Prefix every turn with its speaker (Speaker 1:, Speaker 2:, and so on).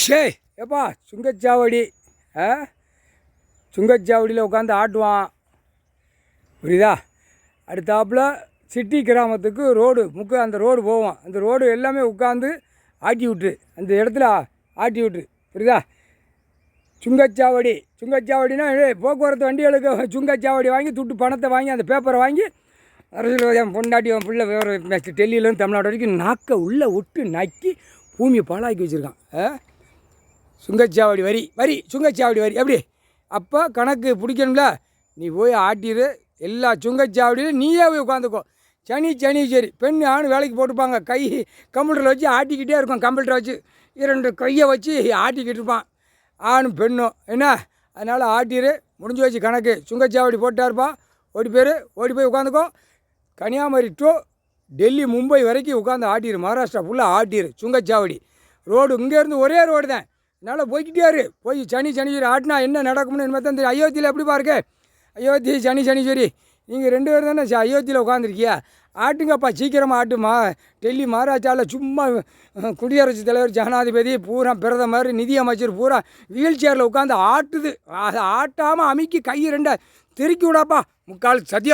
Speaker 1: ஷே ஏப்பா சுங்கச்சாவடி சுங்கச்சாவடியில் உட்காந்து ஆட்டுவான், புரியுதா? அடுத்தாப்புல சிட்டி கிராமத்துக்கு ரோடு அந்த ரோடு போவோம். அந்த ரோடு எல்லாமே உட்காந்து ஆட்டி விட்டு அந்த இடத்துல ஆட்டி விட்டு, புரியுதா? சுங்கச்சாவடினா போக்குவரத்து வண்டிகளுக்கு சுங்கச்சாவடி வாங்கி துட்டு பணத்தை வாங்கி அந்த பேப்பரை வாங்கி அரசியல் என் பொண்டாட்டி என் பிள்ளை வேறு டெல்லியிலேருந்து தமிழ்நாடு வரைக்கும் நாக்கை உள்ளே விட்டு நக்கி பூமியை பாழாக்கி வச்சுருக்கான். சுங்கச்சாவடி வரி சுங்கச்சாவடி வரி எப்படி? அப்போ கணக்கு பிடிக்கணும்ல, நீ போய் ஆட்டிடு. எல்லா சுங்கச்சாவடியிலும் நீயே போய் உட்காந்துக்கோ. சனி சரி பெண் ஆண் வேலைக்கு போட்டுப்பாங்க. கை கம்ப்யூட்டரில் வச்சு ஆட்டிக்கிட்டே இருக்கும். கம்ப்யூட்டரை வச்சு 2 கையை வச்சு ஆட்டிக்கிட்டு இருப்பான் ஆணும் பெண்ணும். என்ன அதனால் ஆட்டிடு, முடிஞ்சு வச்சு கணக்கு. சுங்கச்சாவடி போட்டாருப்பா, ஓடி போய் உட்காந்துக்கோ. கன்னியாகுமரி டு டெல்லி மும்பை வரைக்கும் உட்காந்து ஆட்டிடு. மகாராஷ்டிரா ஃபுல்லாக ஆட்டிடு. சுங்கச்சாவடி ரோடு இங்கேருந்து ஒரே ரோடு தான். அதனால் போய்கிட்டே போய் சனி சரி ஆட்டினா என்ன நடக்கும்னு என்ன தான் தெரியும். அயோத்தியில் எப்படி பாருங்க, அயோத்தி சனி சரி நீங்கள் 2 பேரும் தானே அயோத்தியில் உட்காந்துருக்கியா? ஆட்டுங்கப்பா சீக்கிரமாக ஆட்டுமா. டெல்லி மகாராஷ்டிராவில் சும்மா குடியரசுத் தலைவர் ஜனாதிபதி பூரா பிரதமர் நிதியமைச்சர் பூரா வீல் சேரில் உட்காந்து ஆட்டுது. அதை ஆட்டாமல் அமுக்கி கை 2 தெருக்கி விடாப்பா. முக்கால் சத்தியம்.